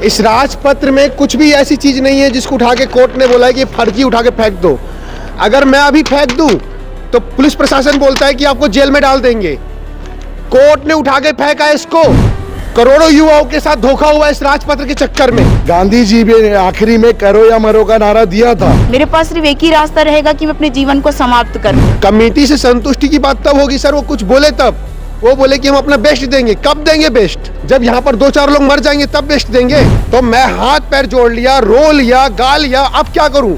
इस राजपत्र में कुछ भी ऐसी चीज नहीं है जिसको उठा के कोर्ट ने बोला है कि फर्जी उठा के फेंक दो। अगर मैं अभी फेंक दूं तो पुलिस प्रशासन बोलता है कि आपको जेल में डाल देंगे। कोर्ट ने उठा के फेंका है इसको। करोड़ों युवाओं के साथ धोखा हुआ इस राजपत्र के चक्कर में। गांधी जी भी आखिरी में करो या मरो का नारा दिया था। मेरे पास सिर्फ एक ही रास्ता रहेगा कि मैं अपने जीवन को समाप्त करूं। कमेटी से संतुष्टि की बात तब होगी सर, वो कुछ बोले तब। वो बोले कि हम अपना बेस्ट देंगे। कब देंगे बेस्ट? जब यहाँ पर 2-4 लोग मर जाएंगे तब बेस्ट देंगे। तो मैं हाथ पैर जोड़ लिया, रो लिया, गा लिया। अब क्या करूं?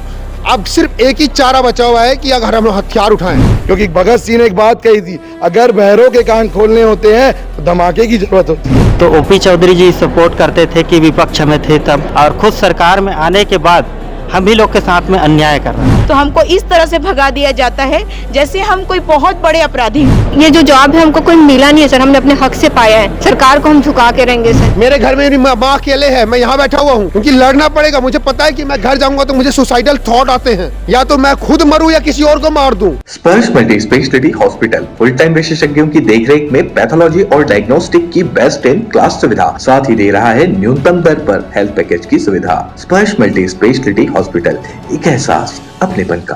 अब सिर्फ एक ही चारा बचा हुआ है कि अगर हम हथियार उठाएं। क्योंकि भगत सिंह ने एक बात कही थी, अगर बहरों के कान खोलने होते हैं तो धमाके की जरूरत होती है। तो ओपी चौधरी जी सपोर्ट करते थे कि विपक्ष में थे तब, और खुद सरकार में आने के बाद हम ही लोग के साथ में अन्याय कर रहे हैं। तो हमको इस तरह से भगा दिया जाता है जैसे हम कोई बहुत बड़े अपराधी हैं। ये जो जॉब है हमको कोई मिला नहीं है सर, हमने अपने हक से पाया है। सरकार को हम झुका के रहेंगे सर। मेरे घर में मेरी माँ अकेले है, मैं यहाँ बैठा हुआ हूँ क्योंकि लड़ना पड़ेगा। मुझे पता है कि मैं घर जाऊंगा तो मुझे सुसाइडल थॉट आते हैं, या तो मैं खुद मरूं या किसी और को मार दूं। स्पर्श multi speciality hospital full time विशेषज्ञों की देखरेख में पैथोलॉजी और डायग्नोस्टिक की बेस्ट इन क्लास सुविधा, साथ ही दे रहा है न्यूनतम दर पर हेल्थ पैकेज की सुविधा। स्पर्श मल्टी स्पेशलिटी हॉस्पिटल, एक एहसास अपनेपन का।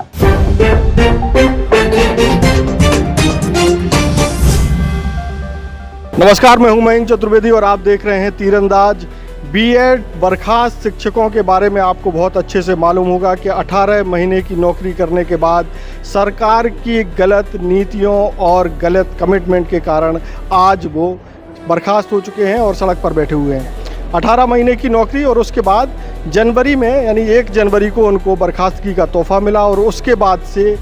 नमस्कार, मैं हूं मयंक चतुर्वेदी और आप देख रहे हैं तीरंदाज। बीएड बर्खास्त शिक्षकों के बारे में आपको बहुत अच्छे से मालूम होगा कि 18 महीने की नौकरी करने के बाद सरकार की गलत नीतियों और गलत कमिटमेंट के कारण आज वो बर्खास्त हो चुके हैं और सड़क पर बैठे हुए हैं। 18 महीने की नौकरी और उसके बाद जनवरी में यानी 1 जनवरी को उनको बर्खास्तगी का तोहफा मिला और उसके बाद से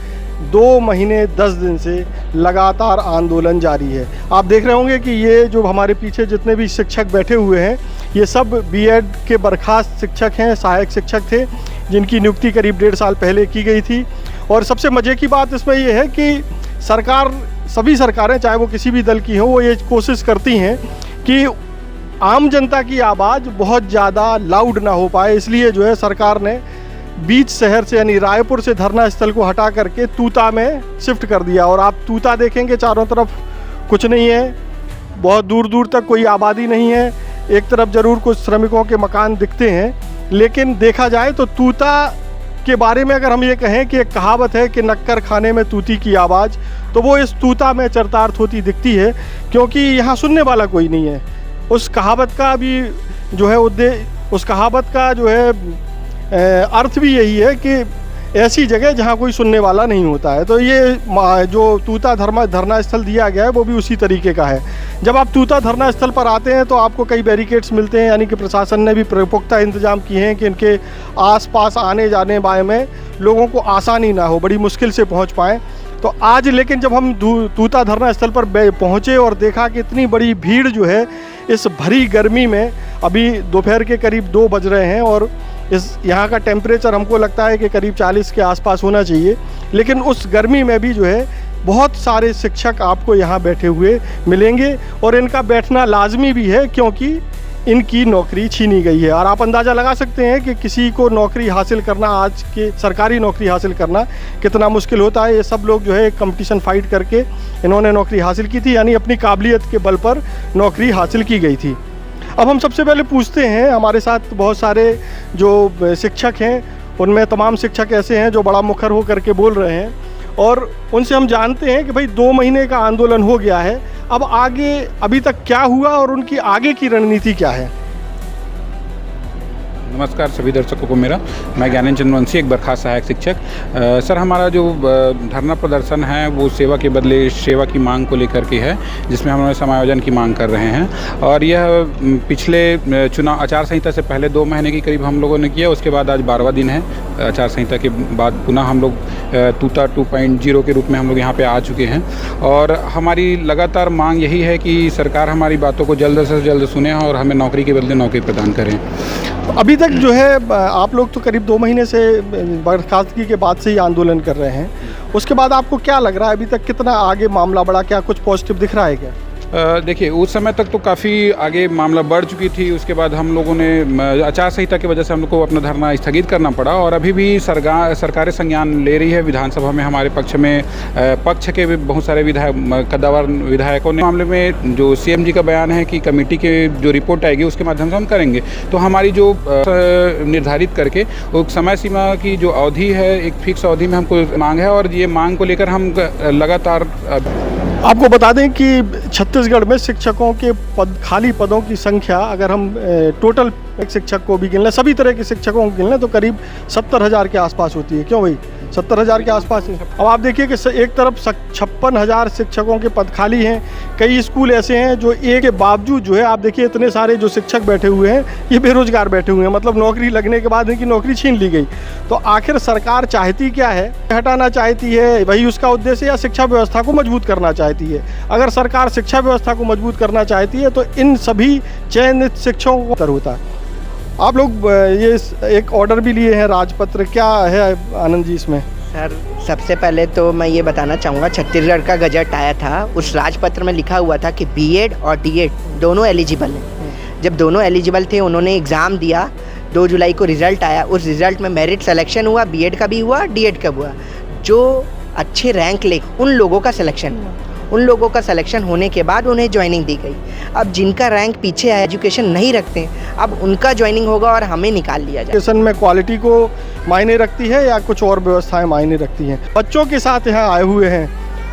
2 महीने 10 दिन से लगातार आंदोलन जारी है। आप देख रहे होंगे कि ये जो हमारे पीछे जितने भी शिक्षक बैठे हुए हैं ये सब बीएड के बर्खास्त शिक्षक हैं, सहायक शिक्षक थे जिनकी नियुक्ति करीब 1.5 साल पहले की गई थी। और सबसे मज़े की बात इसमें ये है कि सरकार, सभी सरकारें चाहे वो किसी भी दल की हो, वो ये कोशिश करती हैं कि आम जनता की आवाज़ बहुत ज़्यादा लाउड ना हो पाए। इसलिए जो है सरकार ने बीच शहर से यानी रायपुर से धरना स्थल को हटा करके तूता में शिफ्ट कर दिया। और आप तूता देखेंगे चारों तरफ कुछ नहीं है, बहुत दूर दूर तक कोई आबादी नहीं है। एक तरफ ज़रूर कुछ श्रमिकों के मकान दिखते हैं, लेकिन देखा जाए तो तूता के बारे में अगर हम ये कहें कि एक कहावत है कि नक्कर खाने में तूती की आवाज़, तो वो इस तूता में चरितार्थ होती दिखती है, क्योंकि यहाँ सुनने वाला कोई नहीं है। उस कहावत का भी जो है उस कहावत का जो है अर्थ भी यही है कि ऐसी जगह जहाँ कोई सुनने वाला नहीं होता है। तो ये जो तूता धरना स्थल दिया गया है वो भी उसी तरीके का है। जब आप तूता धरना स्थल पर आते हैं तो आपको कई बैरिकेड्स मिलते हैं, यानी कि प्रशासन ने भी पुख्ता इंतजाम किए हैं कि इनके आसपास आने जाने बारे में लोगों को आसानी ना हो, बड़ी मुश्किल से पहुँच पाएँ। तो आज लेकिन जब हम तूता धरना स्थल पर पहुँचे और देखा कि इतनी बड़ी भीड़ जो है इस भरी गर्मी में, अभी दोपहर के करीब 2 बज रहे हैं और इस यहाँ का टेम्परेचर हमको लगता है कि करीब 40 के आसपास होना चाहिए, लेकिन उस गर्मी में भी जो है बहुत सारे शिक्षक आपको यहाँ बैठे हुए मिलेंगे और इनका बैठना लाजमी भी है क्योंकि इनकी नौकरी छीनी गई है। और आप अंदाज़ा लगा सकते हैं कि किसी को नौकरी हासिल करना, आज के सरकारी नौकरी हासिल करना कितना मुश्किल होता है। ये सब लोग जो है एक कंपटीशन फाइट करके इन्होंने नौकरी हासिल की थी, यानी अपनी काबिलियत के बल पर नौकरी हासिल की गई थी। अब हम सबसे पहले पूछते हैं, हमारे साथ बहुत सारे जो शिक्षक हैं उनमें तमाम शिक्षक ऐसे हैं जो बड़ा मुखर हो करके बोल रहे हैं और उनसे हम जानते हैं कि भाई 2 महीने का आंदोलन हो गया है, अब आगे अभी तक क्या हुआ और उनकी आगे की रणनीति क्या है। नमस्कार सभी दर्शकों को मेरा, मैं ज्ञानेंद्र चंद्रवंशी, एक बर्खास्त सहायक शिक्षक। सर, हमारा जो धरना प्रदर्शन है वो सेवा के बदले सेवा की मांग को लेकर के है, जिसमें हम समायोजन की मांग कर रहे हैं। और यह पिछले चुनाव आचार संहिता से पहले 2 महीने की करीब हम लोगों ने किया। उसके बाद आज 12वां दिन है आचार संहिता के बाद पुनः हम लोग तूता 2.0 के रूप में हम लोग यहाँ पे आ चुके हैं। और हमारी लगातार मांग यही है कि सरकार हमारी बातों को जल्द से जल्द सुने और हमें नौकरी के बदले नौकरी प्रदान करें। अभी तक जो है आप लोग तो करीब 2 महीने से बर्खास्तगी के बाद से ही आंदोलन कर रहे हैं, उसके बाद आपको क्या लग रहा है अभी तक कितना आगे मामला बढ़ा, क्या कुछ पॉजिटिव दिख रहा है क्या? देखिए उस समय तक तो काफ़ी आगे मामला बढ़ चुकी थी। उसके बाद हम लोगों ने आचार संहिता की वजह से हम लोग को अपना धरना स्थगित करना पड़ा और अभी भी सरकार संज्ञान ले रही है। विधानसभा में हमारे पक्ष में पक्ष के भी बहुत सारे कद्दावर विधायकों ने मामले में जो सीएम जी का बयान है कि कमेटी के जो रिपोर्ट आएगी उसके माध्यम से हम करेंगे। तो हमारी जो निर्धारित करके वो समय सीमा की जो अवधि है एक फिक्स अवधि में हमको मांग है और ये मांग को लेकर हम लगातार आपको बता दें कि छत्तीसगढ़ में शिक्षकों के खाली पदों की संख्या अगर हम टोटल एक शिक्षक को भी गिन लें, सभी तरह के शिक्षकों को गिन लें तो करीब 70,000 के आसपास होती है। क्यों भाई 70,000 के आसपास है। अब आप देखिए कि एक तरफ 56,000 शिक्षकों के पद खाली हैं। कई स्कूल ऐसे हैं जो एक के बावजूद जो है आप देखिए इतने सारे जो शिक्षक बैठे हुए हैं ये बेरोजगार बैठे हुए हैं, मतलब नौकरी लगने के बाद इनकी नौकरी छीन ली गई। तो आखिर सरकार चाहती क्या है? हटाना चाहती है, वही उसका उद्देश्य, या शिक्षा व्यवस्था को मजबूत करना चाहती है? अगर सरकार शिक्षा व्यवस्था को मजबूत करना चाहती है तो इन सभी चयनित शिक्षकों को उत्तर होता है। आप लोग ये एक ऑर्डर भी लिए हैं राजपत्र, क्या है आनंद जी इसमें? सर सबसे पहले तो मैं ये बताना चाहूँगा, छत्तीसगढ़ का गजट आया था, उस राजपत्र में लिखा हुआ था कि बीएड और डीएड दोनों एलिजिबल हैं। जब दोनों एलिजिबल थे उन्होंने एग्ज़ाम दिया, 2 जुलाई को रिज़ल्ट आया, उस रिज़ल्ट में मेरिट सिलेक्शन हुआ, बीएड का भी हुआ, डीएड का हुआ। जो अच्छे रैंक ले उन लोगों का सिलेक्शन हुआ, उन लोगों का सिलेक्शन होने के बाद उन्हें ज्वाइनिंग दी गई। अब जिनका रैंक पीछे है, एजुकेशन नहीं रखते, अब उनका ज्वाइनिंग होगा और हमें निकाल लिया जाए। एजुकेशन में क्वालिटी को मायने रखती है या कुछ और व्यवस्थाएं मायने रखती हैं? बच्चों के साथ यहाँ आए हुए हैं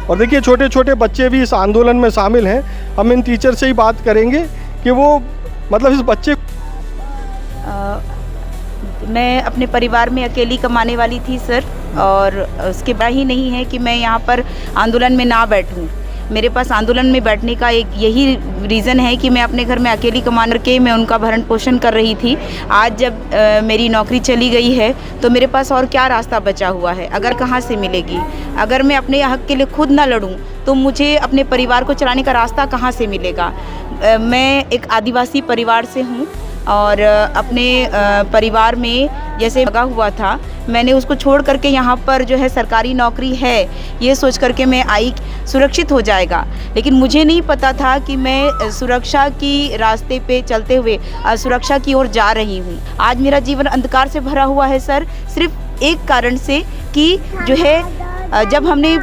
और देखिए छोटे छोटे बच्चे भी इस आंदोलन में शामिल हैं। हम इन टीचर से ही बात करेंगे कि वो मतलब इस बच्चे मैं अपने परिवार में अकेली कमाने वाली थी सर, और उसके बाद ही नहीं है कि मैं यहाँ पर आंदोलन में ना बैठूँ। मेरे पास आंदोलन में बैठने का एक यही रीज़न है कि मैं अपने घर में अकेली कमा के मैं उनका भरण पोषण कर रही थी। आज जब मेरी नौकरी चली गई है तो मेरे पास और क्या रास्ता बचा हुआ है? अगर कहाँ से मिलेगी? अगर मैं अपने हक़ के लिए खुद ना लड़ूं तो मुझे अपने परिवार को चलाने का रास्ता कहाँ से मिलेगा? मैं एक आदिवासी परिवार से हूँ और अपने परिवार में जैसे लगा हुआ था, मैंने उसको छोड़ करके यहाँ पर जो है सरकारी नौकरी है ये सोच करके मैं आई, सुरक्षित हो जाएगा। लेकिन मुझे नहीं पता था कि मैं सुरक्षा की रास्ते पे चलते हुए असुरक्षा की ओर जा रही हूँ। आज मेरा जीवन अंधकार से भरा हुआ है सर, सिर्फ एक कारण से कि जो है जब हमने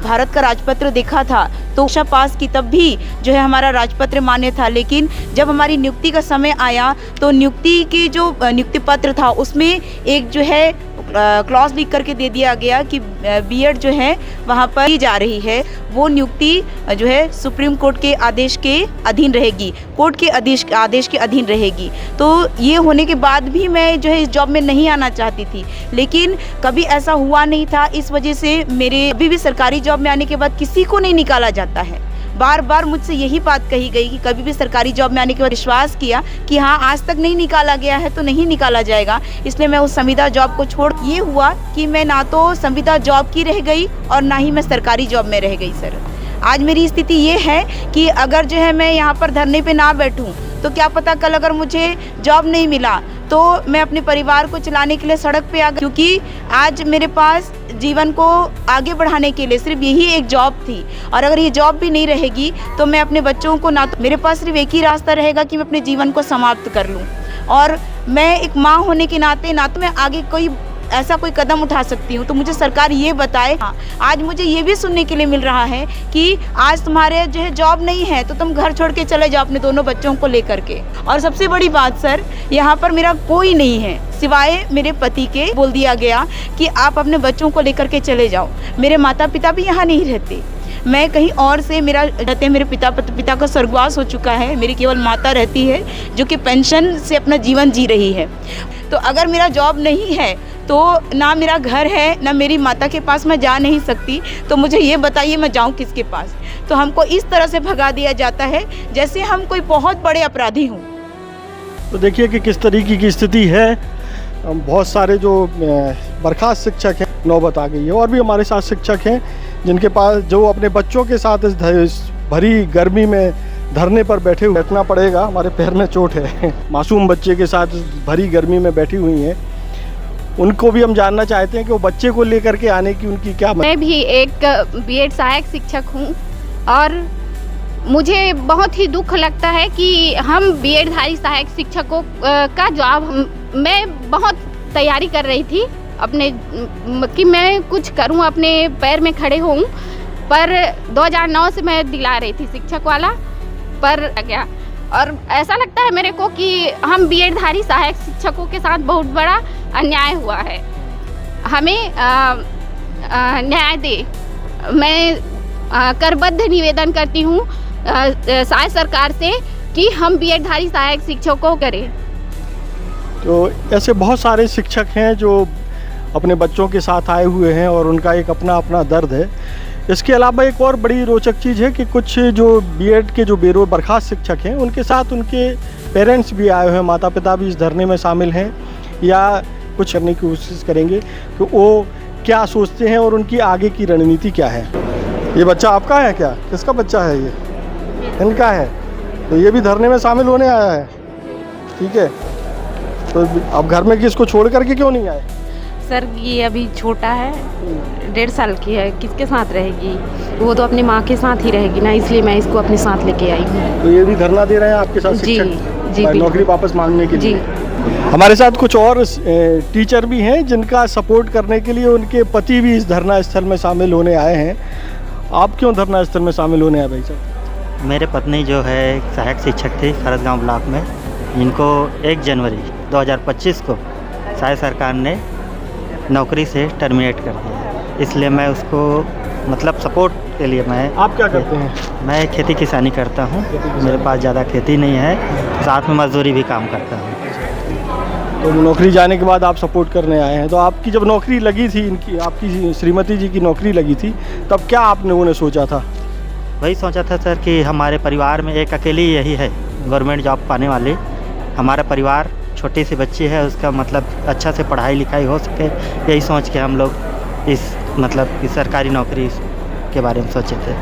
भारत का राजपत्र देखा था तो परीक्षा पास की तब भी जो है हमारा राजपत्र मान्य था। लेकिन जब हमारी नियुक्ति का समय आया तो नियुक्ति की जो नियुक्ति पत्र था उसमें एक जो है क्लॉज लिख करके दे दिया गया कि बीएड जो है वहाँ पर की जा रही है, वो नियुक्ति जो है सुप्रीम कोर्ट के आदेश के अधीन रहेगी, कोर्ट के आदेश के अधीन रहेगी। तो ये होने के बाद भी मैं जो है इस जॉब में नहीं आना चाहती थी, लेकिन कभी ऐसा हुआ नहीं था। इस वजह से मेरे अभी भी सरकारी जॉब में आने के बाद किसी को नहीं निकाला जाता है। बार बार मुझसे यही बात कही गई कि कभी भी सरकारी जॉब में आने के बाद विश्वास किया कि हाँ आज तक नहीं निकाला गया है तो नहीं निकाला जाएगा, इसलिए मैं उस संविदा जॉब को छोड़। ये हुआ कि मैं ना तो संविदा जॉब की रह गई और ना ही मैं सरकारी जॉब में रह गई सर। आज मेरी स्थिति ये है कि अगर जो है मैं यहाँ पर धरने पे ना बैठूँ तो क्या पता कल अगर मुझे जॉब नहीं मिला तो मैं अपने परिवार को चलाने के लिए सड़क पे आ गई, क्योंकि आज मेरे पास जीवन को आगे बढ़ाने के लिए सिर्फ यही एक जॉब थी। और अगर ये जॉब भी नहीं रहेगी तो मैं अपने बच्चों को ना तो मेरे पास सिर्फ एक ही रास्ता रहेगा कि मैं अपने जीवन को समाप्त कर लूँ। और मैं एक माँ होने के नाते ना तो मैं आगे कोई ऐसा कोई कदम उठा सकती हूँ, तो मुझे सरकार ये बताए। हाँ, आज मुझे ये भी सुनने के लिए मिल रहा है कि आज तुम्हारे जो है जॉब नहीं है तो तुम घर छोड़ के चले जाओ अपने दोनों बच्चों को लेकर के। और सबसे बड़ी बात सर, यहाँ पर मेरा कोई नहीं है सिवाय मेरे पति के। बोल दिया गया कि आप अपने बच्चों को लेकर के चले जाओ। मेरे माता पिता भी यहाँ नहीं रहते, मैं कहीं और से मेरा रहते हैं। मेरे पिता का स्वर्गवास हो चुका है, मेरी केवल माता रहती है जो कि पेंशन से अपना जीवन जी रही है। तो अगर मेरा जॉब नहीं है तो ना मेरा घर है ना मेरी माता के पास मैं जा नहीं सकती, तो मुझे ये बताइए मैं जाऊं किसके पास? तो हमको इस तरह से भगा दिया जाता है जैसे हम कोई बहुत बड़े अपराधी हों। तो देखिए कि किस तरीके की स्थिति है। बहुत सारे जो बर्खास्त शिक्षक हैं, नौबत आ गई है। और भी हमारे साथ शिक्षक हैं जिनके पास जो अपने बच्चों के साथ इस भरी गर्मी में धरने पर बैठे हुए बैठना पड़ेगा। हमारे पैर में चोट है। मासूम बच्चे के साथ भरी गर्मी में बैठी हुई हैं। उनको भी हम जानना चाहते हैं कि वो बच्चे को लेकर के आने की उनकी क्या। मैं भी एक बीएड सहायक शिक्षक हूँ और मुझे बहुत ही दुख लगता है कि हम बीएड धारी सहायक शिक्षकों का जॉब मैं बहुत तैयारी कर रही थी अपने कि मैं कुछ करूं, अपने पैर में खड़े होऊं, पर 2009 से मैं दिला रही थी शिक्षक वाला, पर क्या, और ऐसा लगता है मेरे को कि हम बीएड धारी सहायक शिक्षकों के साथ बहुत बड़ा अन्याय हुआ है। हमें न्याय दे। मैं करबद्ध निवेदन करती हूँ शायद सरकार से कि हम बीएड धारी सहायक शिक्षकों को करें। तो ऐसे बहुत सारे शिक्षक हैं जो अपने बच्चों के साथ आए हुए हैं और उनका एक अपना अपना दर्द है। इसके अलावा एक और बड़ी रोचक चीज़ है कि कुछ जो बीएड के जो बर्खास्त शिक्षक हैं उनके साथ उनके पेरेंट्स भी आए हुए हैं, माता पिता भी इस धरने में शामिल हैं या कुछ करने की कोशिश करेंगे कि वो क्या सोचते हैं और उनकी आगे की रणनीति क्या है। ये बच्चा आपका है क्या? किसका बच्चा है ये? इनका है। तो ये भी धरने में शामिल होने आया है, ठीक है। तो अब घर में किसको छोड़ करके क्यों नहीं आए? सर ये अभी छोटा है, 1.5 साल की है, किसके साथ रहेगी? वो तो अपनी माँ के साथ ही रहेगी ना, इसलिए मैं इसको अपने साथ लेके आई हूँ। तो ये भी धरना दे रहे हैं आपके साथ शिक्षक? जी नौकरी वापस मांगने के लिए। हमारे साथ कुछ और टीचर भी हैं जिनका सपोर्ट करने के लिए उनके पति भी इस धरना स्थल में शामिल होने आए हैं। आप क्यों धरना स्थल में शामिल होने आए भाई साहब? मेरे पत्नी जो है एक सहायक शिक्षक थी खरसगांव ब्लॉक में, इनको 1 जनवरी 2025 को शायद सरकार ने नौकरी से टर्मिनेट कर दिया, इसलिए मैं उसको मतलब सपोर्ट के लिए मैं। आप क्या करते हैं? मैं खेती किसानी करता हूँ, मेरे पास ज़्यादा खेती नहीं है, साथ में मजदूरी भी काम करता हूँ। तो नौकरी जाने के बाद आप सपोर्ट करने आए हैं। तो आपकी जब नौकरी लगी थी, इनकी आपकी श्रीमती जी की नौकरी लगी थी, तब क्या आपने उन्हें सोचा था? वही सोचा था सर कि हमारे परिवार में एक अकेली यही है गवर्नमेंट जॉब पाने वाली। हमारा परिवार छोटी सी बच्ची है, उसका मतलब अच्छा से पढ़ाई लिखाई हो सके, यही सोच के हम लोग इस सरकारी नौकरी के बारे में सोचे थे।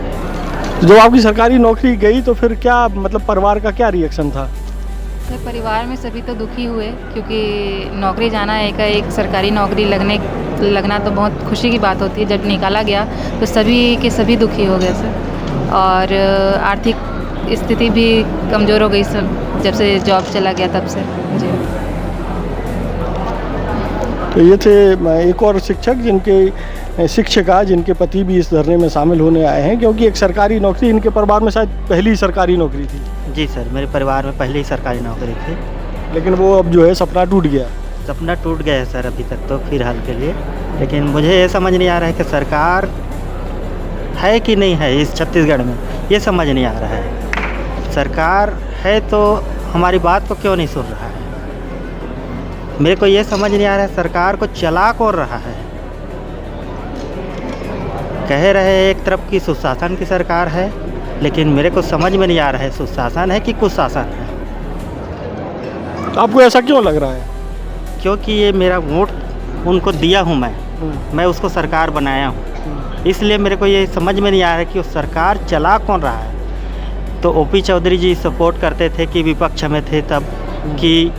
तो जब आपकी सरकारी नौकरी गई तो फिर क्या मतलब परिवार का क्या रिएक्शन था? सर परिवार में सभी तो दुखी हुए, क्योंकि नौकरी जाना एक सरकारी नौकरी लगना तो बहुत खुशी की बात होती है। जब निकाला गया तो सभी के सभी दुखी हो गए सर, और आर्थिक स्थिति भी कमज़ोर हो गई सर जब से जॉब चला गया तब से। जी। तो ये थे एक और शिक्षिका जिनके पति भी इस धरने में शामिल होने आए हैं, क्योंकि एक सरकारी नौकरी इनके परिवार में शायद पहली सरकारी नौकरी थी। जी सर, मेरे परिवार में पहले ही सरकारी नौकरी थी, लेकिन वो अब जो है सपना टूट गया। सपना टूट गया है सर अभी तक तो फिलहाल के लिए। लेकिन मुझे ये समझ नहीं आ रहा है कि सरकार है कि नहीं है इस छत्तीसगढ़ में, ये समझ नहीं आ रहा है। सरकार है तो हमारी बात को क्यों नहीं सुन रहा है? मेरे को ये समझ नहीं आ रहा है सरकार को चला कौन रहा है। कह रहे हैं एक तरफ की सुशासन की सरकार है, लेकिन मेरे को समझ में नहीं आ रहा है सुशासन है कि कुशासन है। आपको ऐसा क्यों लग रहा है? क्योंकि ये मेरा वोट उनको दिया हूँ, मैं उसको सरकार बनाया हूँ, इसलिए मेरे को ये समझ में नहीं आ रहा है कि वो सरकार चला कौन रहा है। तो ओपी चौधरी जी सपोर्ट करते थे कि विपक्ष में थे तब कि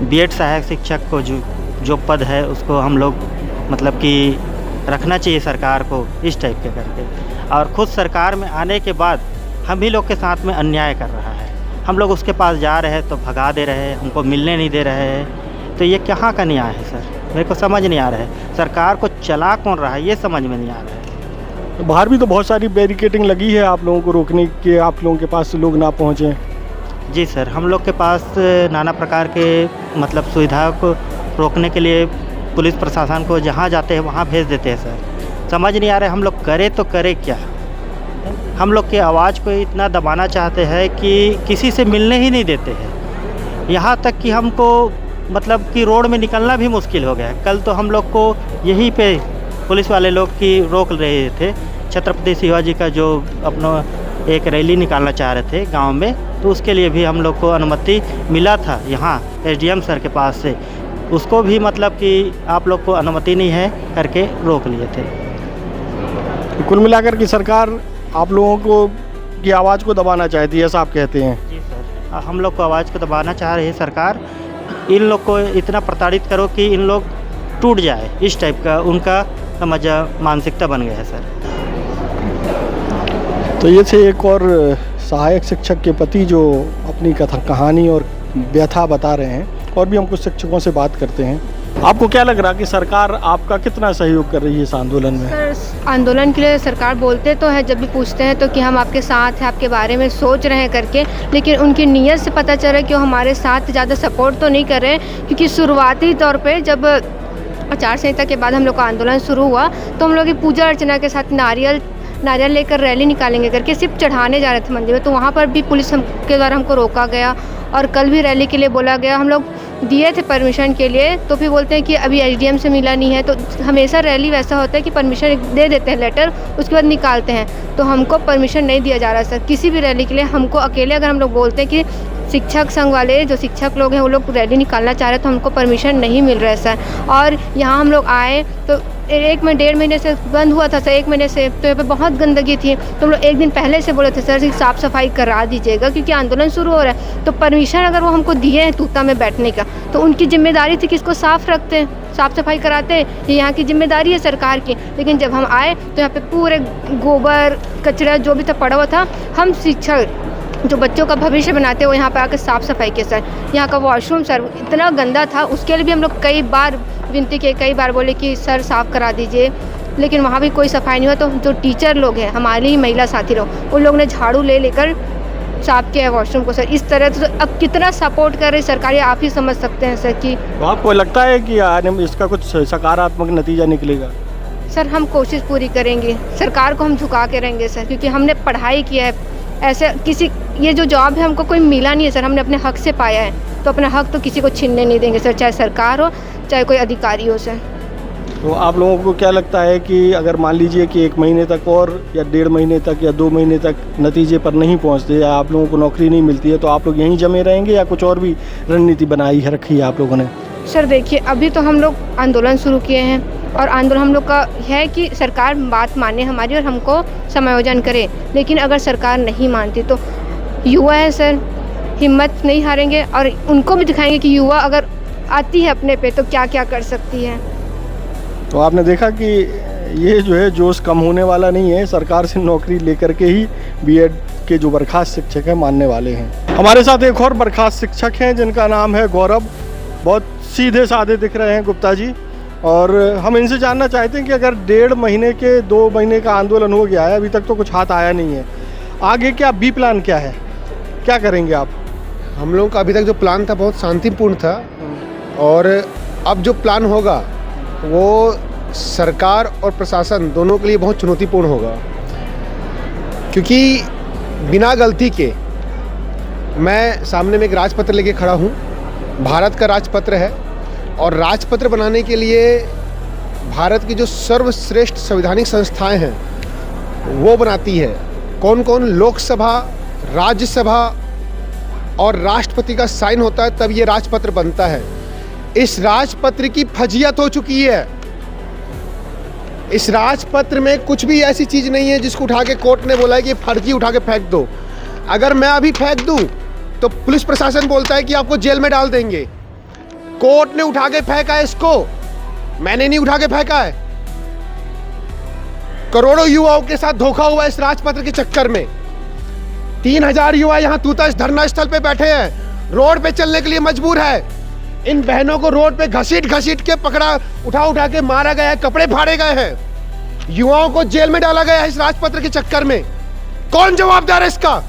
बीएड सहायक शिक्षक को जो पद है उसको हम लोग मतलब कि रखना चाहिए सरकार को, इस टाइप के करके। और ख़ुद सरकार में आने के बाद हम ही लोग के साथ में अन्याय कर रहा है। हम लोग उसके पास जा रहे हैं तो भगा दे रहे हैं, हमको मिलने नहीं दे रहे हैं। तो ये कहाँ का न्याय है सर? मेरे को समझ नहीं आ रहा है सरकार को चला कौन रहा है, ये समझ में नहीं आ रहा है। तो बाहर भी तो बहुत सारी बैरिकेडिंग लगी है आप लोगों को रोकने के, आप लोगों के पास लोग ना पहुँचे। जी सर, हम लोग के पास नाना प्रकार के मतलब सुविधाओं को रोकने के लिए पुलिस प्रशासन को जहाँ जाते हैं वहाँ भेज देते हैं सर। समझ नहीं आ रहा है हम लोग करें तो करें क्या। हम लोग की आवाज़ को इतना दबाना चाहते हैं कि किसी से मिलने ही नहीं देते हैं। यहाँ तक कि हमको मतलब कि रोड में निकलना भी मुश्किल हो गया है। कल तो हम लोग को यहीं पे पुलिस वाले लोग की रोक रहे थे। छत्रपति शिवाजी का जो अपना एक रैली निकालना चाह रहे थे गांव में, तो उसके लिए भी हम लोग को अनुमति मिला था यहाँ एसडीएम सर के पास से, उसको भी मतलब कि आप लोग को अनुमति नहीं है करके रोक लिए थे। कुल मिलाकर की सरकार आप लोगों को की आवाज़ को दबाना चाहती है, ऐसा आप कहते हैं? जी सर, हम लोग को आवाज़ को दबाना चाह रही है सरकार। इन लोग को इतना प्रताड़ित करो कि इन लोग टूट जाए, इस टाइप का उनका समझ मानसिकता बन गया है सर। तो ये थे एक और सहायक शिक्षक के पति जो अपनी कहानी और व्यथा बता रहे हैं। और भी हम कुछ शिक्षकों से बात करते हैं। आपको क्या लग रहा कि सरकार आपका कितना सहयोग कर रही है इस आंदोलन में? सर, आंदोलन के लिए सरकार बोलते तो है, जब भी पूछते हैं तो कि हम आपके साथ हैं, आपके बारे में सोच रहे हैं करके, लेकिन उनकी नीयत से पता चल रहा है कि वो हमारे साथ ज़्यादा सपोर्ट तो नहीं कर रहे हैं। क्योंकि शुरुआती तौर पे जब आचार संहिता के बाद हम लोग का आंदोलन शुरू हुआ तो हम लोग की पूजा अर्चना के साथ नारियल लेकर रैली निकालेंगे करके सिर्फ चढ़ाने जा रहे थे मंदिर में, तो वहाँ पर भी पुलिस के द्वारा हमको रोका गया। और कल भी रैली के लिए बोला गया, हम लोग दिए थे परमिशन के लिए, तो फिर बोलते हैं कि अभी एसडीएम से मिला नहीं है। तो हमेशा रैली वैसा होता है कि परमिशन दे देते हैं लेटर, उसके बाद निकालते हैं। तो हमको परमिशन नहीं दिया जा रहा सर किसी भी रैली के लिए। हमको अकेले अगर हम लोग बोलते हैं कि शिक्षक संघ वाले जो शिक्षक लोग हैं वो लोग रैली निकालना चाह रहे हैं तो हमको परमिशन नहीं मिल रहा है सर। और यहाँ हम लोग आए तो 1-1.5 महीने से बंद हुआ था सर, 1 महीने से। तो यहाँ पे बहुत गंदगी थी, तो हम लोग 1 दिन पहले से बोले थे सर साफ़ सफाई करा दीजिएगा क्योंकि आंदोलन शुरू हो रहा है। तो परमिशन अगर वो हमको दिए हैं तूता में बैठने का, तो उनकी जिम्मेदारी थी कि इसको साफ़ रखते हैं, साफ़ सफाई कराते हैं, ये यहाँ की जिम्मेदारी है सरकार की। लेकिन जब हम आए तो यहाँ पे पूरे गोबर कचरा जो भी था पड़ा हुआ था। हम शिक्षक जो बच्चों का भविष्य बनाते हैं वो यहाँ पे आकर साफ़ सफाई के सर। यहाँ का वॉशरूम सर इतना गंदा था, उसके लिए भी हम लोग कई बार विनती किए, कई बार बोले कि सर साफ़ करा दीजिए, लेकिन वहाँ भी कोई सफाई नहीं हुआ। तो जो टीचर लोग हैं, हमारे ही महिला साथी लोग, उन लोगों ने झाड़ू लेकर साफ किया है वॉशरूम को सर। इस तरह तो अब कितना सपोर्ट कर रही सरकार, आप ही समझ सकते हैं सर। कि तो आपको लगता है कि इसका कुछ सकारात्मक नतीजा निकलेगा? सर हम कोशिश पूरी करेंगे, सरकार को हम झुका के रहेंगे सर, क्योंकि हमने पढ़ाई किया है। ऐसे किसी ये जो जॉब है हमको कोई मिला नहीं है सर, हमने अपने हक से पाया है, तो अपना हक तो किसी को छीनने नहीं देंगे सर, चाहे सरकार हो चाहे कोई अधिकारी हो सर। तो आप लोगों को क्या लगता है कि अगर मान लीजिए कि 1 महीने तक और या 1.5 महीने तक या 2 महीने तक नतीजे पर नहीं पहुंचते या आप लोगों को नौकरी नहीं मिलती है, तो आप लोग यहीं जमे रहेंगे या कुछ और भी रणनीति बनाई है रखी है आप लोगों ने? सर देखिए, अभी तो हम लोग आंदोलन शुरू किए हैं और आंदोलन हम लोग का है कि सरकार बात माने हमारी और हमको समायोजन करे। लेकिन अगर सरकार नहीं मानती तो युवा है सर, हिम्मत नहीं हारेंगे और उनको भी दिखाएंगे कि युवा अगर आती है अपने पे तो क्या क्या कर सकती है। तो आपने देखा कि ये जो है जोश कम होने वाला नहीं है, सरकार से नौकरी लेकर के ही बीएड के जो बर्खास्त शिक्षक हैं मानने वाले हैं। हमारे साथ एक और बर्खास्त शिक्षक हैं जिनका नाम है गौरव। बहुत सीधे साधे दिख रहे हैं गुप्ता जी, और हम इनसे जानना चाहते हैं कि अगर 1.5 महीने के 2 महीने का आंदोलन हो गया है, अभी तक तो कुछ हाथ आया नहीं है, आगे क्या बी प्लान क्या है, क्या करेंगे आप? हम लोगों का अभी तक जो प्लान था बहुत शांतिपूर्ण था, और अब जो प्लान होगा वो सरकार और प्रशासन दोनों के लिए बहुत चुनौतीपूर्ण होगा। क्योंकि बिना गलती के मैं सामने में एक राजपत्र लेके खड़ा हूँ, भारत का राजपत्र है, और राजपत्र बनाने के लिए भारत की जो सर्वश्रेष्ठ संवैधानिक संस्थाएं हैं वो बनाती है। कौन कौन? लोकसभा, राज्यसभा और राष्ट्रपति का साइन होता है तब ये राजपत्र बनता है। इस राजपत्र की फजियत हो चुकी है। इस राजपत्र में कुछ भी ऐसी चीज़ नहीं है जिसको उठा के कोर्ट ने बोला है कि फर्जी उठा के फेंक दो। अगर मैं अभी फेंक दूं तो पुलिस प्रशासन बोलता है कि आपको जेल में डाल देंगे। कोर्ट ने उठा के फेंका है इसको, मैंने नहीं उठा के फेंका है। करोड़ों युवाओं के साथ धोखा हुआ इस राजपत्र के चक्कर में। 3000 युवा यहाँ तूता इस धरना स्थल पे बैठे हैं, रोड पे चलने के लिए मजबूर है। इन बहनों को रोड पे घसीट के पकड़ा, उठा के मारा गया है, कपड़े फाड़े गए हैं, युवाओं को जेल में डाला गया है इस राजपत्र के चक्कर में। कौन जवाबदार है इसका?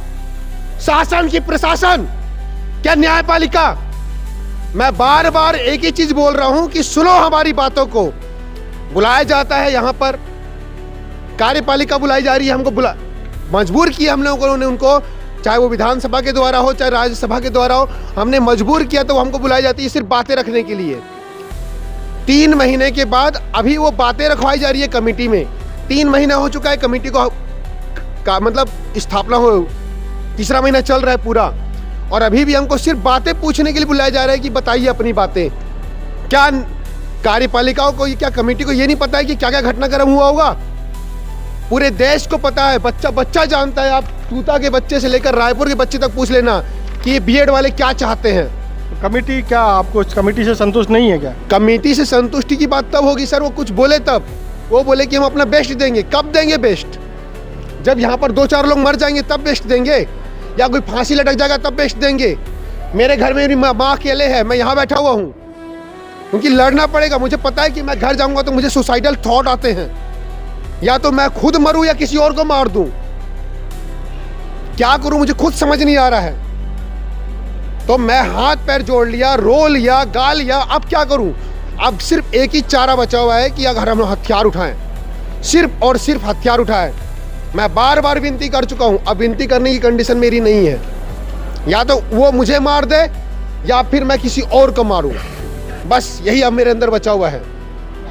शासन की प्रशासन, क्या न्यायपालिका? मैं बार बार एक ही चीज बोल रहा हूं कि सुनो हमारी बातों को। बुलाया जाता है यहाँ पर, कार्यपालिका बुलाई जा रही है, हमको मजबूर किया हम लोगों ने उनको, चाहे वो विधानसभा के द्वारा हो चाहे राज्यसभा के द्वारा हो, हमने मजबूर किया तो हमको बुलाई जाती है सिर्फ बातें रखने के लिए। 3 महीने के बाद अभी वो बातें रखवाई जा रही है कमेटी में। 3 महीना हो चुका है कमेटी का मतलब स्थापना हो, 3रा महीना चल रहा है पूरा, और अभी भी हमको सिर्फ बातें पूछने के लिए बुलाया जा रहा है कि बताइए अपनी बातें। क्या कार्यपालिकाओं को, क्या कमेटी को ये नहीं पता है कि क्या क्या घटनाक्रम हुआ होगा? पूरे देश को पता है, बच्चा जानता है। आप तूता के बच्चे से लेकर रायपुर के बच्चे तक पूछ लेना कि ये बीएड वाले क्या चाहते हैं। कमेटी क्या आपको इस कमेटी से संतुष्ट नहीं है क्या? कमेटी से संतुष्टि की बात तब होगी सर वो कुछ बोले तब। वो बोले कि हम अपना बेस्ट देंगे। कब देंगे बेस्ट? जब यहाँ पर 2-4 लोग मर जाएंगे तब बेच देंगे, या कोई फांसी लटक जाएगा तब बेच देंगे। मेरे घर में मेरी माँ अकेले है, मैं यहाँ बैठा हुआ हूँ क्योंकि लड़ना पड़ेगा। मुझे पता है कि मैं घर जाऊँगा तो मुझे सुसाइडल थॉट आते हैं, या तो मैं खुद मरूँ या किसी और को मार दूँ। क्या करूँ मुझे खुद समझ नहीं आ रहा है। तो मैं हाथ पैर जोड़ लिया, रो लिया, गा लिया, अब क्या करूँ। अब सिर्फ एक ही चारा बचा हुआ है कि अगर हम हथियार उठाएं, सिर्फ और सिर्फ हथियार उठाएं। मैं बार बार विनती कर चुका हूं, अब विनती करने की कंडीशन मेरी नहीं है। या तो वो मुझे मार दे या फिर मैं किसी और को मारूं, बस यही अब मेरे अंदर बचा हुआ है।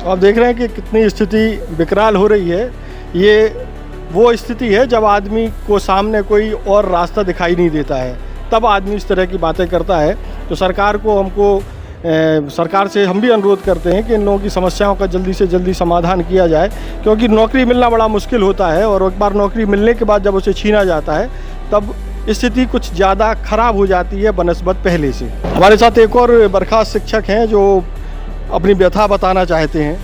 आप देख रहे हैं कि कितनी स्थिति विकराल हो रही है। ये वो स्थिति है जब आदमी को सामने कोई और रास्ता दिखाई नहीं देता है, तब आदमी इस तरह की बातें करता है। तो सरकार को सरकार से हम भी अनुरोध करते हैं कि इन लोगों की समस्याओं का जल्दी से जल्दी समाधान किया जाए, क्योंकि नौकरी मिलना बड़ा मुश्किल होता है और एक बार नौकरी मिलने के बाद जब उसे छीना जाता है तब स्थिति कुछ ज़्यादा खराब हो जाती है बनस्बत पहले से। हमारे साथ एक और बर्खास्त शिक्षक हैं जो अपनी व्यथा बताना चाहते हैं।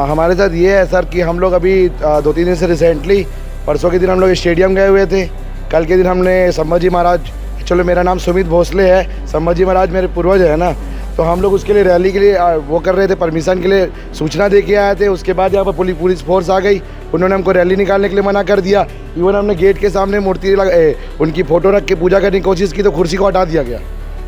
हमारे साथ ये है सर कि हम लोग अभी 2-3 दिन से रिसेंटली परसों के दिन हम लोग स्टेडियम गए हुए थे। कल के दिन हमने संभाजी महाराज, चलो मेरा नाम सुमित भोसले है, संभाजी महाराज मेरे पूर्वज है ना, तो हम लोग उसके लिए रैली के लिए वो कर रहे थे, परमिशन के लिए सूचना दे के आए थे। उसके बाद यहाँ पर पुलिस फोर्स आ गई, उन्होंने हमको रैली निकालने के लिए मना कर दिया। इवन हमने गेट के सामने मूर्ति उनकी फ़ोटो रख के पूजा करने की कोशिश की तो कुर्सी को हटा दिया गया।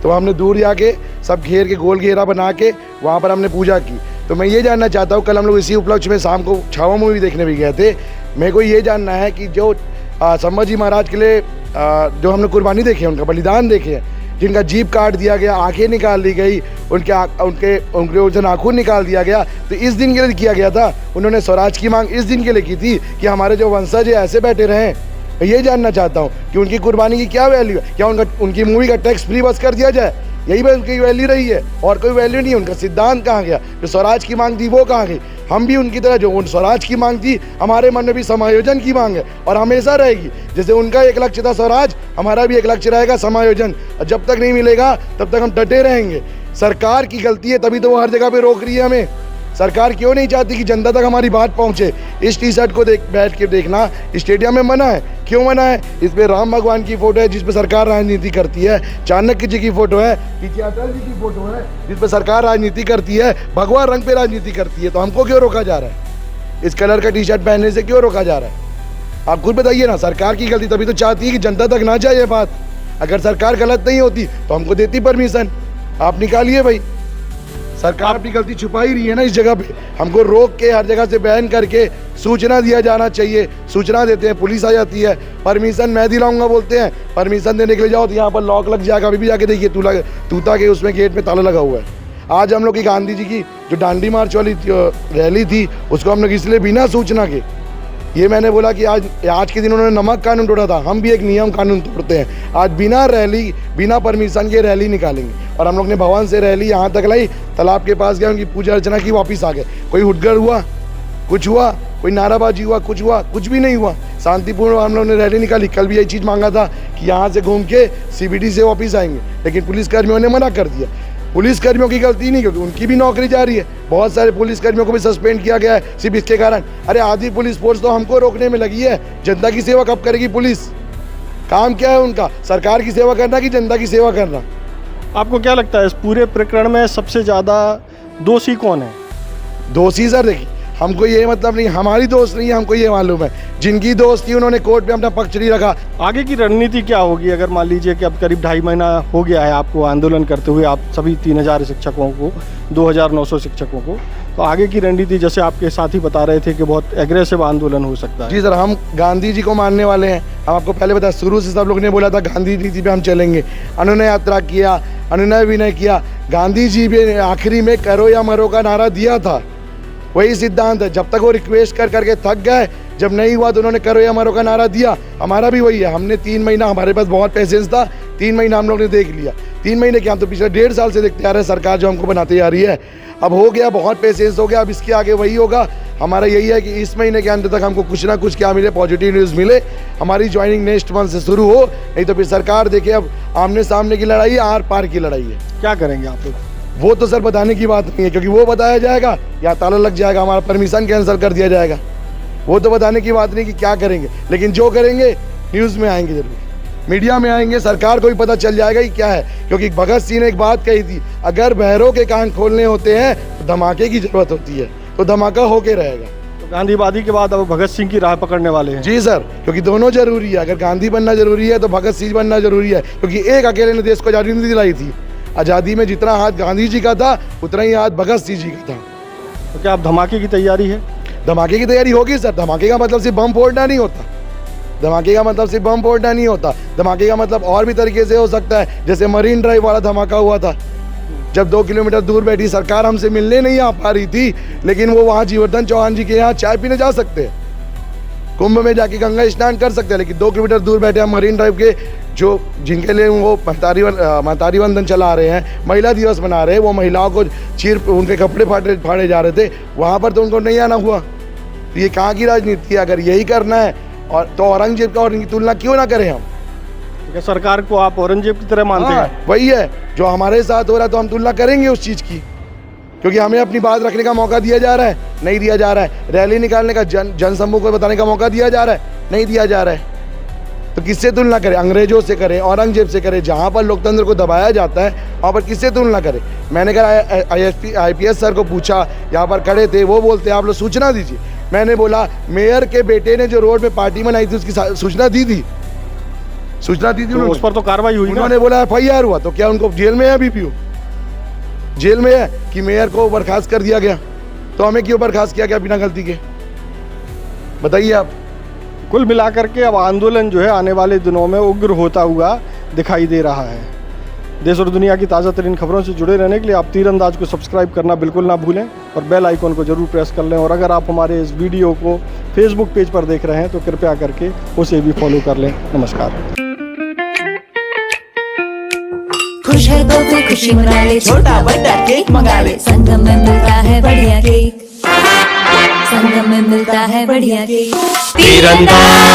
तो हमने दूर जाके सब घेर के गोल घेरा बना के वहाँ पर हमने पूजा की। तो मैं ये जानना चाहता हूँ, कल हम लोग इसी उपलक्ष्य में शाम को छावा मूवी देखने भी गए थे। मेरे को ये जानना है कि जो संभाजी महाराज के लिए जो हमने कुर्बानी देखी है, उनका बलिदान देखे हैं, जिनका जीभ काट दिया गया, आंखें निकाल दी गई, उनके नाखून निकाल दिया गया, तो इस दिन के लिए किया गया था। उन्होंने स्वराज की मांग इस दिन के लिए की थी कि हमारे जो वंशज है ऐसे बैठे रहें। मैं ये जानना चाहता हूँ कि उनकी कुर्बानी की क्या वैल्यू है। क्या उनकी मूवी का टैक्स फ्री बस कर दिया जाए, यही बस उनकी वैल्यू रही है और कोई वैल्यू नहीं है। उनका सिद्धांत कहाँ गया, जो स्वराज की मांग थी वो कहाँ गई। हम भी उनकी तरह, जो स्वराज की मांग थी, हमारे मन में भी समायोजन की मांग है और हमेशा रहेगी। जैसे उनका एक लक्ष्य था स्वराज, हमारा भी एक लक्ष्य रहेगा समायोजन। जब तक नहीं मिलेगा तब तक हम डटे रहेंगे। सरकार की गलती है, तभी तो वो हर जगह पे रोक रही है हमें। सरकार क्यों नहीं चाहती कि जनता तक हमारी बात पहुंचे। इस टी शर्ट को बैठ के देखना स्टेडियम में मना है, क्यों मना है? इस पे राम भगवान की फोटो है जिस पे सरकार राजनीति करती है, चाणक्य जी की फोटो है, पीछे अटल जी की फोटो है जिस पे सरकार राजनीति करती है, भगवा रंग पे राजनीति करती है। तो हमको क्यों रोका जा रहा है? इस कलर का टी शर्ट पहनने से क्यों रोका जा रहा है? आप खुद बताइए ना। सरकार की गलती, तभी तो चाहती है कि जनता तक ना जाए ये बात। अगर सरकार गलत नहीं होती तो हमको देती परमिशन। आप निकालिए भाई, सरकार अपनी गलती छुपा ही रही है ना। इस जगह पे हमको रोक के हर जगह से बैन करके सूचना दिया जाना चाहिए। सूचना देते हैं, पुलिस आ जाती है, परमिशन मैं दिलाऊंगा बोलते हैं, परमिशन देने के लिए जाओ तो यहाँ पर लॉक लग जाएगा। अभी भी जाके देखिए तूता के उसमें गेट में ताला लगा हुआ है। आज हम लोग की गांधी जी की जो डांडी मार्च वाली रैली थी उसको हम लोग इसलिए बिना सूचना के, ये मैंने बोला कि आज के दिन उन्होंने नमक कानून तोड़ा था, हम भी एक नियम कानून तोड़ते हैं। आज बिना रैली, बिना परमिशन के रैली निकालेंगे। और हम लोग ने भवन से रैली यहाँ तक लाई, तालाब के पास गए, उनकी पूजा अर्चना की, वापस आ गए। कोई हुड़गड़ हुआ, कुछ हुआ, कोई नाराबाजी हुआ, कुछ हुआ? कुछ भी नहीं हुआ। शांतिपूर्ण हम लोगों ने रैली निकाली। कल भी यही चीज़ मांगा था कि यहाँ से घूम के CBD से वापस आएंगे, लेकिन पुलिसकर्मियों ने मना कर दिया। पुलिसकर्मियों की गलती नहीं, क्योंकि उनकी भी नौकरी जा रही है। बहुत सारे पुलिसकर्मियों को भी सस्पेंड किया गया है सिर्फ इसके कारण। अरे आधी पुलिस फोर्स तो हमको रोकने में लगी है। जनता की सेवा कब करेगी पुलिस? काम क्या है उनका? सरकार की सेवा करना कि जनता की सेवा करना? आपको क्या लगता है इस पूरे प्रकरण में सबसे ज़्यादा दोषी कौन है? दोषी सर देखिए, हमको ये मतलब नहीं, हमारी दोस्त नहीं है, हमको ये मालूम है। जिनकी दोस्त थी उन्होंने कोर्ट में अपना पक्ष नहीं रखा। आगे की रणनीति क्या होगी? अगर मान लीजिए कि अब करीब 2.5 महीना हो गया है आपको आंदोलन करते हुए, आप सभी 3000 शिक्षकों को, 2900 शिक्षकों को, तो आगे की रणनीति जैसे आपके साथी बता रहे थे कि बहुत एग्रेसिव आंदोलन हो सकता है। जी सर, हम गांधी जी को मानने वाले हैं। हम आपको पहले बताया, शुरू से सब लोग ने बोला था गांधी नीति पे हम चलेंगे। अनुनय यात्रा किया, अनुनय विनय किया। गांधी जी भी आखिरी में करो या मरो का नारा दिया था, वही सिद्धांत है। जब तक वो रिक्वेस्ट कर करके थक गए, जब नहीं हुआ तो उन्होंने करो या मरो का नारा दिया। हमारा भी वही है। हमने 3 महीना, हमारे पास बहुत पेशेंस था, 3 महीना हम लोग ने देख लिया। 3 महीने क्या, हम तो पिछले 1.5 साल से देखते आ रहे हैं सरकार जो हमको बनाती आ रही है। अब हो गया, बहुत पेशेंस हो गया। अब इसके आगे वही होगा। हमारा यही है कि इस महीने के अंत तक हमको कुछ ना कुछ क्या मिले, पॉजिटिव न्यूज़ मिले। हमारी ज्वाइनिंग नेक्स्ट मंथ से शुरू हो, नहीं तो फिर सरकार देखे। अब आमने सामने की लड़ाई है, आर पार की लड़ाई है। क्या करेंगे आप लोग? वो तो सर बताने की बात नहीं है, क्योंकि वो बताया जाएगा या ताला लग जाएगा, हमारा परमिशन कैंसिल कर दिया जाएगा। वो तो बताने की बात नहीं कि क्या करेंगे, लेकिन जो करेंगे न्यूज़ में आएंगे जरूर, मीडिया में आएंगे, सरकार को भी पता चल जाएगा कि क्या है। क्योंकि भगत सिंह ने एक बात कही थी, अगर बहरों के कान खोलने होते हैं तो धमाके की जरूरत होती है, तो धमाका होके रहेगा। तो गांधीवादी के बाद अब भगत सिंह की राह पकड़ने वाले हैं? जी सर, क्योंकि दोनों जरूरी है। अगर गांधी बनना जरूरी है तो भगत सिंह बनना जरूरी है, क्योंकि एक अकेले ने देश को आज़ादी नहीं दिलाई थी। आज़ादी में जितना हाथ गांधी जी का था उतना ही हाथ भगत सिंह जी का था। तो क्या अब धमाके की तैयारी है? धमाके की तैयारी होगी सर। धमाके का मतलब सिर्फ बम फोड़ना नहीं होता, धमाके का मतलब सिर्फ बम फोड़ना नहीं होता, धमाके का मतलब और भी तरीके से हो सकता है। जैसे मरीन ड्राइव वाला धमाका हुआ था, जब 2 किलोमीटर दूर बैठी सरकार हमसे मिलने नहीं आ पा रही थी, लेकिन वो वहाँ जीवर्धन चौहान जी के यहाँ चाय पीने जा सकते हैं, कुंभ में जाके गंगा स्नान कर सकते हैं, लेकिन 2 किलोमीटर दूर बैठे हम मरीन ड्राइव के जो जिनके लिए वो महतारी वंदन चला रहे हैं, महिला दिवस मना रहे हैं, वो महिलाओं को उनके कपड़े फाड़े जा रहे थे, वहाँ पर तो उनको नहीं आना हुआ। तो ये कहाँ की राजनीति है? अगर यही करना है और तो औरंगजेब का और इनकी तुलना क्यों ना करें हम? क्या सरकार को आप औरंगजेब की तरह मानते हैं? वही है जो हमारे साथ हो रहा है, तो हम तुलना करेंगे उस चीज़ की, क्योंकि हमें अपनी बात रखने का मौका दिया जा रहा है, नहीं दिया जा रहा है। रैली निकालने का जन समूह को बताने का मौका दिया जा रहा है, नहीं दिया जा रहा है। तो किससे तुलना करें? अंग्रेजों से करें, औरंगजेब से करें? जहाँ पर लोकतंत्र को दबाया जाता है वहाँ पर किससे तुलना करें? मैंने कहा IPS सर को पूछा, यहाँ पर खड़े थे, वो बोलते हैं आप लोग सूचना दीजिए। मैंने बोला मेयर के बेटे ने जो रोड पे पार्टी बनाई थी उसकी सूचना दी थी, सूचना दी थी तो उस पर तो कार्रवाई हुई। उन्होंने बोला FIR हुआ, तो क्या उनको जेल में है? अभी भी जेल में है कि मेयर को बर्खास्त कर दिया गया? तो हमें क्यों बर्खास्त किया गया बिना गलती के? बताइए आप। कुल मिलाकर के अब आंदोलन जो है आने वाले दिनों में उग्र होता हुआ दिखाई दे रहा है। देश और दुनिया की ताज़ा तरीन खबरों से जुड़े रहने के लिए आप तीरंदाज को सब्सक्राइब करना बिल्कुल ना भूलें और बेल आइकॉन को जरूर प्रेस कर लें। और अगर आप हमारे इस वीडियो को फेसबुक पेज पर देख रहे हैं तो कृपया करके उसे भी फॉलो कर लें। नमस्कार। खुश है तो कोई खुशी मना ले, छोटा बड़ा केक मंगा ले, संगम में मिलता है बढ़िया केक, संगम में मिलता है बढ़िया केक। तीरंदाज।